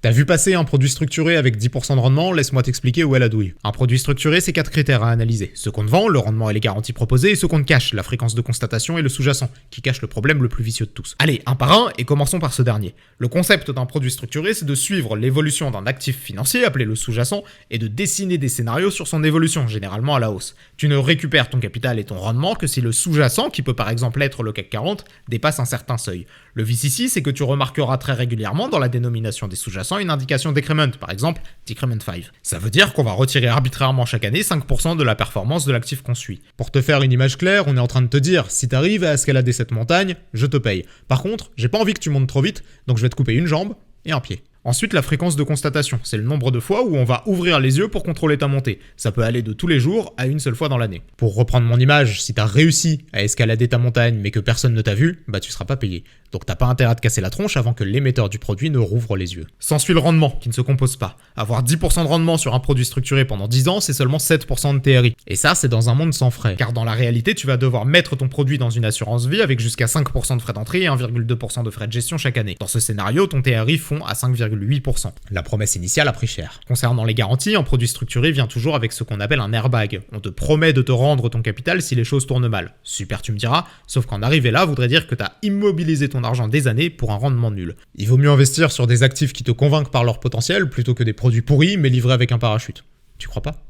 T'as vu passer un produit structuré avec 10% de rendement, laisse-moi t'expliquer où est la douille. Un produit structuré, c'est 4 critères à analyser. Ce qu'on te vend, le rendement et les garanties proposées, et ce qu'on te cache, la fréquence de constatation et le sous-jacent, qui cache le problème le plus vicieux de tous. Allez, un par un, et commençons par ce dernier. Le concept d'un produit structuré, c'est de suivre l'évolution d'un actif financier, appelé le sous-jacent, et de dessiner des scénarios sur son évolution, généralement à la hausse. Tu ne récupères ton capital et ton rendement que si le sous-jacent, qui peut par exemple être le CAC 40, dépasse un certain seuil. Le vice ici, c'est que tu remarqueras très régulièrement dans la dénomination des sous-jacents une indication decrement, par exemple decrement 5. Ça veut dire qu'on va retirer arbitrairement chaque année 5% de la performance de l'actif qu'on suit. Pour te faire une image claire, on est en train de te dire, si t'arrives à escalader cette montagne, je te paye. Par contre, j'ai pas envie que tu montes trop vite, donc je vais te couper une jambe et un pied. Ensuite, la fréquence de constatation, c'est le nombre de fois où on va ouvrir les yeux pour contrôler ta montée. Ça peut aller de tous les jours à une seule fois dans l'année. Pour reprendre mon image, si t'as réussi à escalader ta montagne mais que personne ne t'a vu, bah tu seras pas payé. Donc t'as pas intérêt à te casser la tronche avant que l'émetteur du produit ne rouvre les yeux. S'ensuit le rendement, qui ne se compose pas. Avoir 10% de rendement sur un produit structuré pendant 10 ans, c'est seulement 7% de TRI. Et ça, c'est dans un monde sans frais. Car dans la réalité, tu vas devoir mettre ton produit dans une assurance vie avec jusqu'à 5% de frais d'entrée et 1,2% de frais de gestion chaque année. Dans ce scénario, ton TRI fond à 5,8%. La promesse initiale a pris cher. Concernant les garanties, un produit structuré vient toujours avec ce qu'on appelle un airbag. On te promet de te rendre ton capital si les choses tournent mal. Super, tu me diras, sauf qu'en arriver là voudrait dire que t'as immobilisé ton argent des années pour un rendement nul. Il vaut mieux investir sur des actifs qui te convainquent par leur potentiel plutôt que des produits pourris mais livrés avec un parachute. Tu crois pas ?